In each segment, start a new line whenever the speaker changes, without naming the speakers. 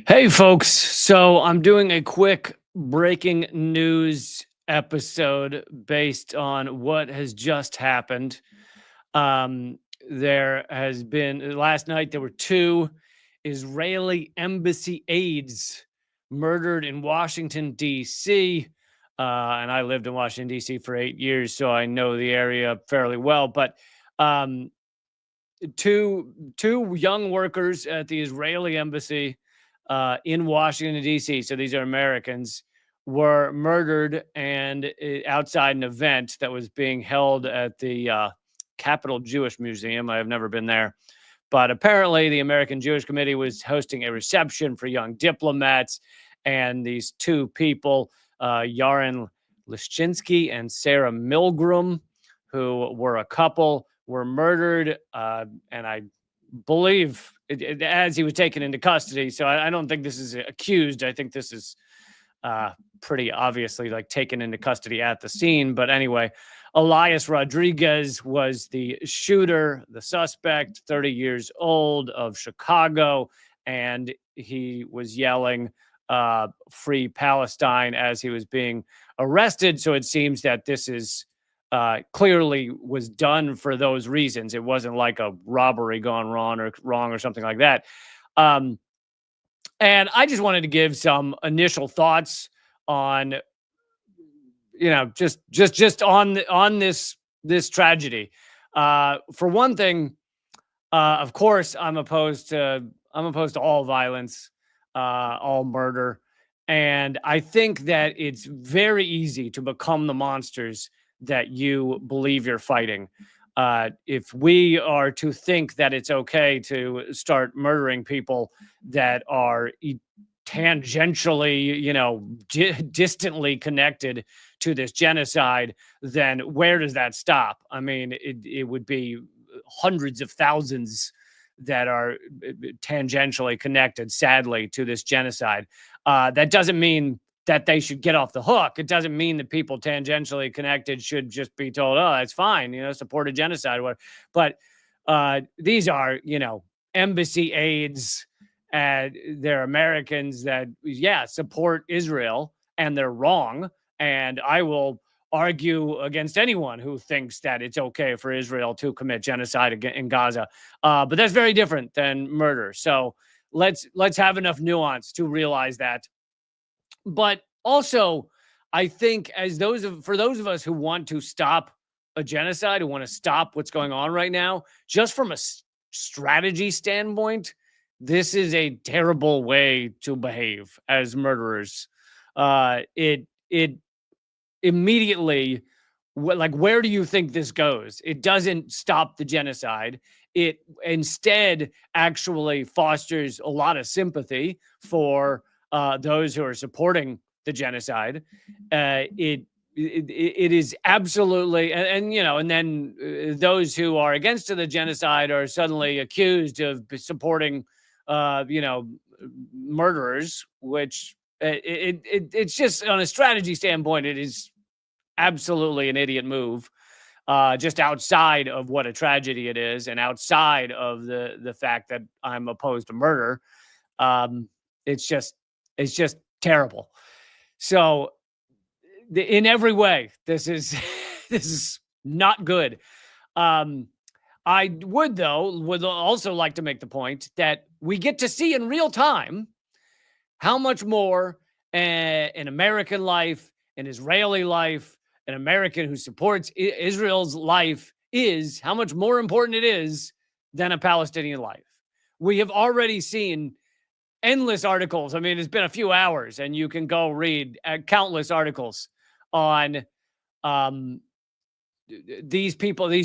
Hey, folks. So I'm doing a quick breaking news episode based on what has just happened. Um, there has been, last night, there were two Israeli embassy aides murdered in Washington, D.C. And I lived in Washington, D.C. for 8 years, so I know the area fairly well. But um, two young workers at the Israeli embassy in Washington D.C. So these are Americans were murdered and outside an event that was being held at the Capitol Jewish Museum. I have never been there, but apparently the American Jewish Committee was hosting a reception for young diplomats, and these two people, Yaren Lishchinsky and Sarah Milgram, who were a couple, were murdered. And I believe as he was taken into custody. So I don't think this is accused. I think this is pretty obviously like taken into custody at the scene. But anyway, Elias Rodriguez was the shooter, the suspect, 30 years old, of Chicago, and he was yelling "Free Palestine" as he was being arrested. So it seems that this is clearly was done for those reasons. It wasn't like a robbery gone wrong or something like that. Um, and I just wanted to give some initial thoughts on, just on this tragedy. For one thing, of course, I'm opposed to all violence, all murder, and I think that it's very easy to become the monsters that you believe you're fighting. If we are to think that it's okay to start murdering people that are tangentially, distantly connected to this genocide, then where does that stop? I mean, it would be hundreds of thousands that are tangentially connected, sadly, to this genocide. That doesn't mean that they should get off the hook. It doesn't mean that people tangentially connected should just be told, "Oh, that's fine, support a genocide." But these are, embassy aides, and they're Americans that, yeah, support Israel, and they're wrong. And I will argue against anyone who thinks that it's okay for Israel to commit genocide in Gaza. But that's very different than murder. So let's have enough nuance to realize that. But also, I think for those of us who want to stop a genocide, who want to stop what's going on right now, just from a strategy standpoint, this is a terrible way to behave as murderers. It immediately, like, where do you think this goes? It doesn't stop the genocide. It instead actually fosters a lot of sympathy for those who are supporting the genocide. It is absolutely, and then those who are against the genocide are suddenly accused of supporting, murderers, which it's just, on a strategy standpoint, it is absolutely an idiot move. Just outside of what a tragedy it is, and outside of the fact that I'm opposed to murder, um, it's just it's just terrible. So, in every way, this is this is not good. Um, I would also like to make the point that we get to see in real time how much more an American life, an Israeli life, an American who supports Israel's life is, how much more important it is than a Palestinian life. We have already seen endless articles. I mean, it's been a few hours, and you can go read countless articles on um, these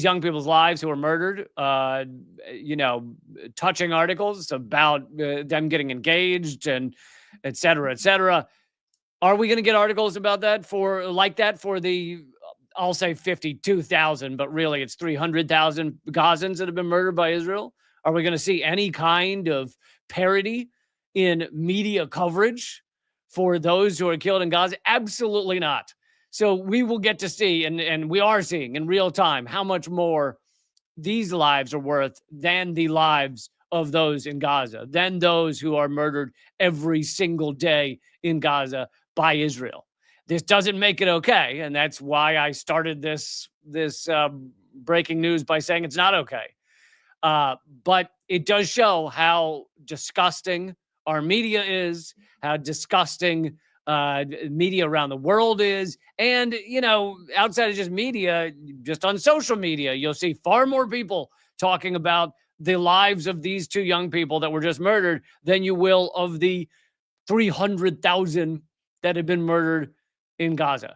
young people's lives who were murdered. Touching articles about them getting engaged, and et cetera, et cetera. Are we going to get articles about that for the, I'll say 52,000, but really it's 300,000 Gazans that have been murdered by Israel? Are we going to see any kind of parity in media coverage for those who are killed in Gaza? Absolutely not. So we will get to see, and we are seeing in real time, how much more these lives are worth than the lives of those in Gaza than those who are murdered every single day in Gaza by Israel. This doesn't make it okay, and that's why I started this breaking news by saying it's not okay. But it does show how disgusting our media is, how disgusting media around the world is. And, outside of just media, just on social media, you'll see far more people talking about the lives of these two young people that were just murdered than you will of the 300,000 that have been murdered in Gaza.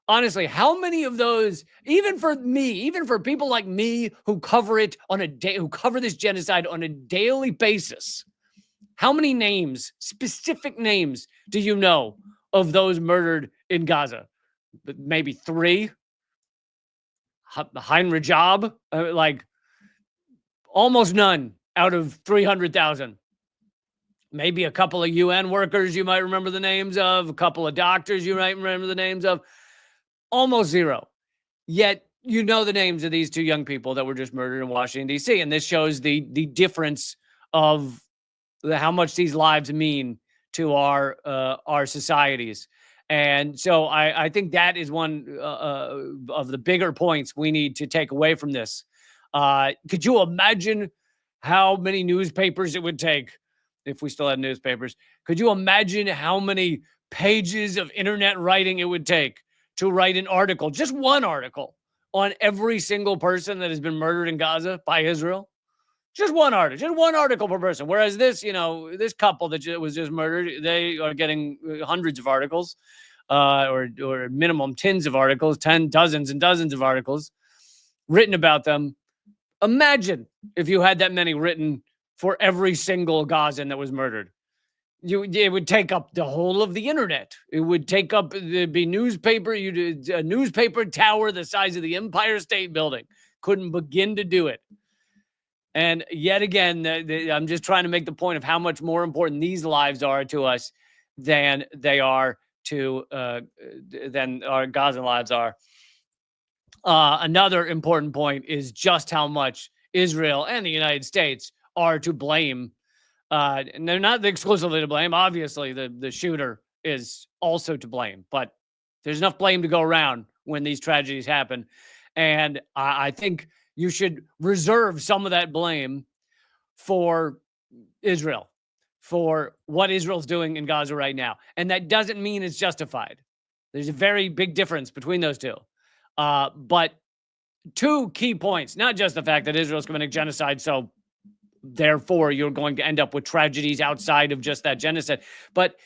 Honestly, how many of those, even for me, even for people like me who cover it on a day, who cover this genocide on a daily basis, how many names, specific names, do you know of those murdered in Gaza? Maybe 3. Heinrich Job, like almost none out of 300,000. Maybe a couple of UN workers you might remember the names of, a couple of doctors you might remember the names of. Almost zero. Yet you know the names of these two young people that were just murdered in Washington, D.C. And this shows the difference of how much these lives mean to our societies. And so I think that is one of the bigger points we need to take away from this. Could you imagine how many newspapers it would take if we still had newspapers? Could you imagine how many pages of internet writing it would take to write an article, just one article, on every single person that has been murdered in Gaza by Israel? Just one article per person. Whereas this, this couple that was just murdered, they are getting hundreds of articles, or minimum tens of articles, dozens and dozens of articles written about them. Imagine if you had that many written for every single Gazan that was murdered. It would take up the whole of the internet. It would take up, there'd be newspaper, a newspaper tower the size of the Empire State Building. Couldn't begin to do it. And yet again, I'm just trying to make the point of how much more important these lives are to us than they are to, than our Gazan lives are. Another important point is just how much Israel and the United States are to blame. And they're not exclusively to blame. Obviously, the shooter is also to blame, but there's enough blame to go around when these tragedies happen. And I think you should reserve some of that blame for Israel, for what Israel's doing in Gaza right now. And that doesn't mean it's justified. There's a very big difference between those two. But 2 key points, not just the fact that Israel's committing genocide, so therefore you're going to end up with tragedies outside of just that genocide. But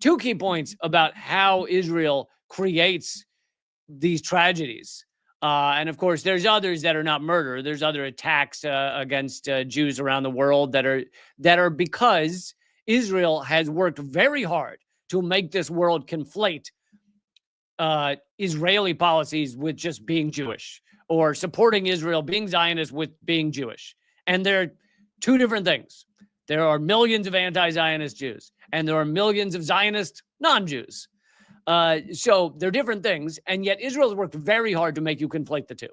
2 key points about how Israel creates these tragedies. And of course, there's others that are not murder. There's other attacks against Jews around the world that are because Israel has worked very hard to make this world conflate Israeli policies with just being Jewish, or supporting Israel, being Zionist, with being Jewish. And they're 2 different things. There are millions of anti-Zionist Jews, and there are millions of Zionist non-Jews. So they're different things, and yet Israel's worked very hard to make you conflate the 2.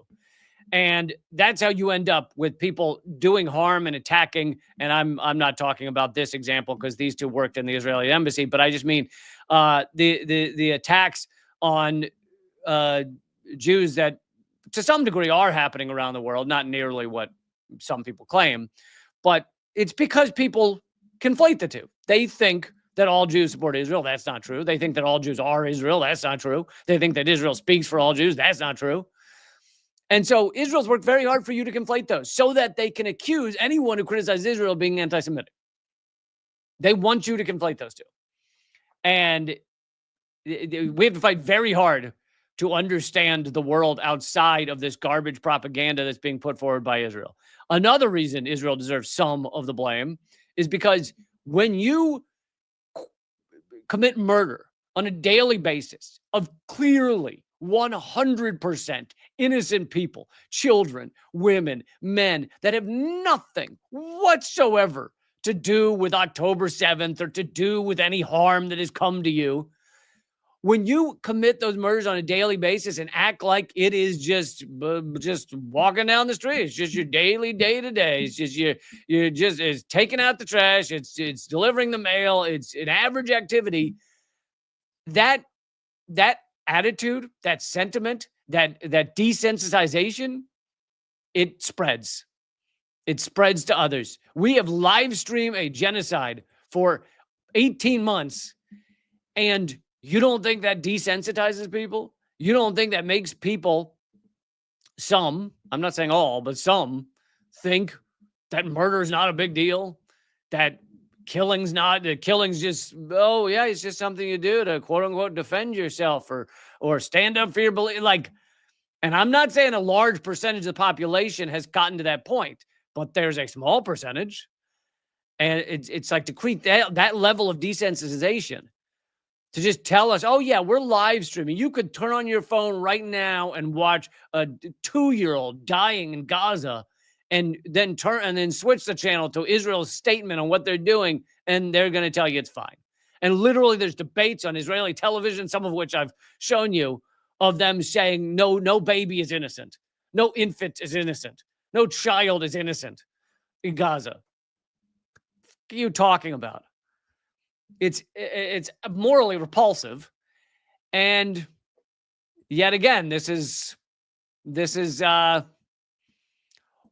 And that's how you end up with people doing harm and attacking. And I'm not talking about this example because these 2 worked in the Israeli embassy, but I just mean the attacks on Jews that to some degree are happening around the world, not nearly what some people claim, but it's because people conflate the 2. They think that all Jews support Israel. That's not true. They think that all Jews are Israel. That's not true. They think that Israel speaks for all Jews. That's not true. And so Israel's worked very hard for you to conflate those so that they can accuse anyone who criticizes Israel of being anti-Semitic. They want you to conflate those 2. And we have to fight very hard to understand the world outside of this garbage propaganda that's being put forward by Israel. Another reason Israel deserves some of the blame is because when you commit murder on a daily basis of clearly 100% innocent people, children, women, men that have nothing whatsoever to do with October 7th or to do with any harm that has come to you, when you commit those murders on a daily basis and act like it is just walking down the street, it's just your daily day to day. It's just you're just it's taking out the trash. It's delivering the mail. It's an average activity. That attitude, that sentiment, that desensitization, it spreads. It spreads to others. We have live streamed a genocide for 18 months, and you don't think that desensitizes people? You don't think that makes people, some, I'm not saying all, but some, think that murder is not a big deal? That killing's just, oh yeah, it's just something you do to quote unquote defend yourself or stand up for your belief. Like, and I'm not saying a large percentage of the population has gotten to that point, but there's a small percentage. And it's like to create that level of desensitization, to just tell us, oh yeah, we're live streaming. You could turn on your phone right now and watch a 2-year-old dying in Gaza, and then switch the channel to Israel's statement on what they're doing, and they're going to tell you it's fine. And literally, there's debates on Israeli television, some of which I've shown you, of them saying no baby is innocent, no infant is innocent, no child is innocent in Gaza. What are you talking about? It's morally repulsive, and yet again, this is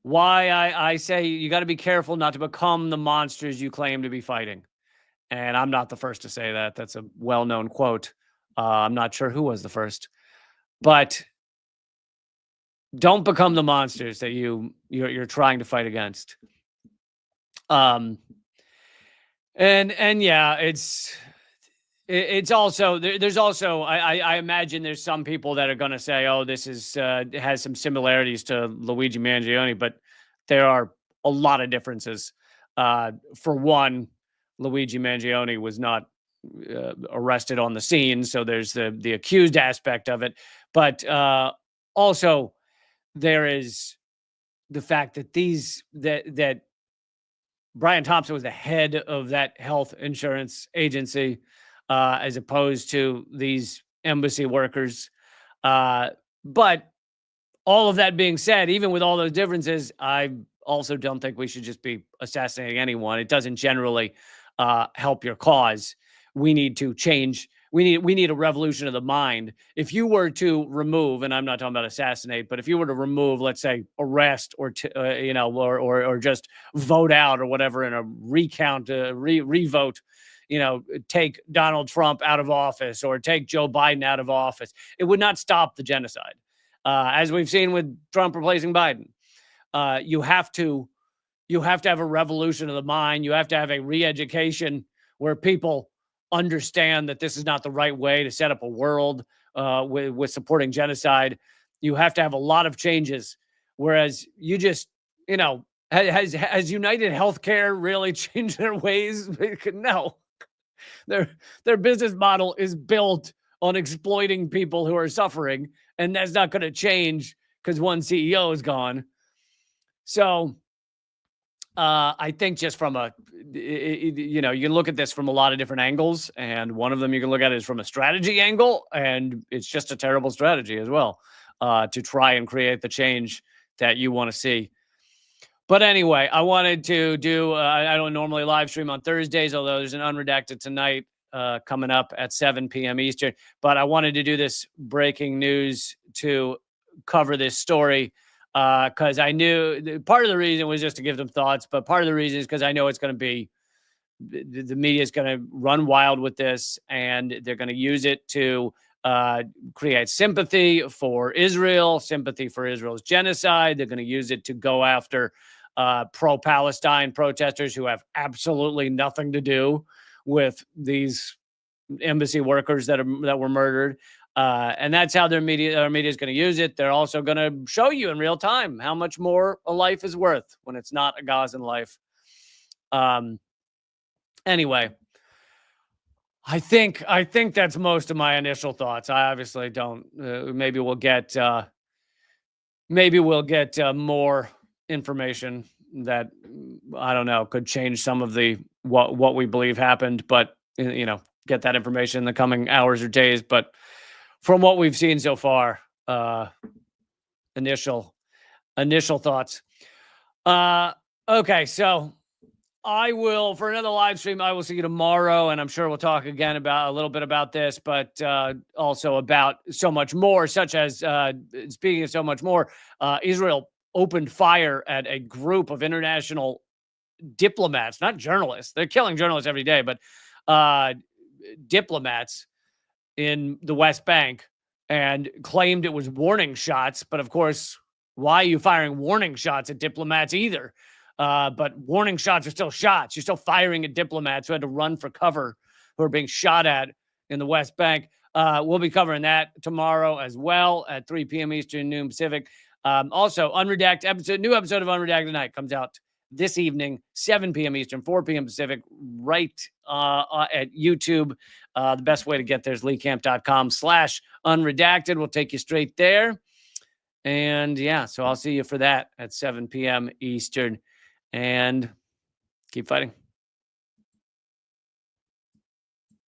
why I say you got to be careful not to become the monsters you claim to be fighting. And I'm not the first to say that. That's a well-known quote. I'm not sure who was the first, but don't become the monsters that you're trying to fight against. And yeah, it's also there's also I imagine there's some people that are going to say, oh, this is has some similarities to Luigi Mangione, but there are a lot of differences. For one, Luigi Mangione was not arrested on the scene, so there's the accused aspect of it, but also there is the fact that that Brian Thompson was the head of that health insurance agency, as opposed to these embassy workers. But all of that being said, even with all those differences, I also don't think we should just be assassinating anyone. It doesn't generally help your cause. We need to change. We need a revolution of the mind. If you were to remove, and I'm not talking about assassinate, but if you were to remove, let's say, arrest or or just vote out or whatever in a recount, revote, take Donald Trump out of office or take Joe Biden out of office, it would not stop the genocide. As we've seen with Trump replacing Biden, you have to have a revolution of the mind. You have to have a re-education where people understand that this is not the right way to set up a world with supporting genocide. You have to have a lot of changes. Whereas you just, has United Healthcare really changed their ways? No. Their business model is built on exploiting people who are suffering, and that's not going to change because one CEO is gone. So I think just from you can look at this from a lot of different angles, and one of them you can look at is from a strategy angle, and it's just a terrible strategy as well to try and create the change that you want to see. But anyway, I wanted to do, I don't normally live stream on Thursdays, although there's an Unredacted tonight coming up at 7 p.m. Eastern. But I wanted to do this breaking news to cover this story because I knew part of the reason was just to give them thoughts, but part of the reason is because I know it's going to be, the media is going to run wild with this, and they're going to use it to create sympathy for Israel, sympathy for Israel's genocide. They're going to use it to go after pro-Palestine protesters who have absolutely nothing to do with these embassy workers that were murdered. And that's how our media is going to use it. They're also going to show you in real time how much more a life is worth when it's not a Gazan life. Anyway, I think that's most of my initial thoughts. I obviously don't. Maybe we'll get more information that I don't know could change some of the what we believe happened. But get that information in the coming hours or days. But from what we've seen so far, initial thoughts. Okay, so I will, for another live stream, I will see you tomorrow, and I'm sure we'll talk again about a little bit about this, but also about so much more, such as, speaking of so much more, Israel opened fire at a group of international diplomats, not journalists. They're killing journalists every day, but diplomats in the West Bank, and claimed it was warning shots. But of course, why are you firing warning shots at diplomats either? But warning shots are still shots. You're still firing at diplomats who had to run for cover, who are being shot at in the West Bank. We'll be covering that tomorrow as well at 3 p.m. Eastern, noon Pacific. Also, Unredacted episode, new episode of Unredacted Tonight comes out this evening, 7 p.m. Eastern, 4 p.m. Pacific, right at YouTube. The best way to get there is leecamp.com/unredacted. We'll take you straight there. And yeah, so I'll see you for that at 7 p.m. Eastern. And keep fighting.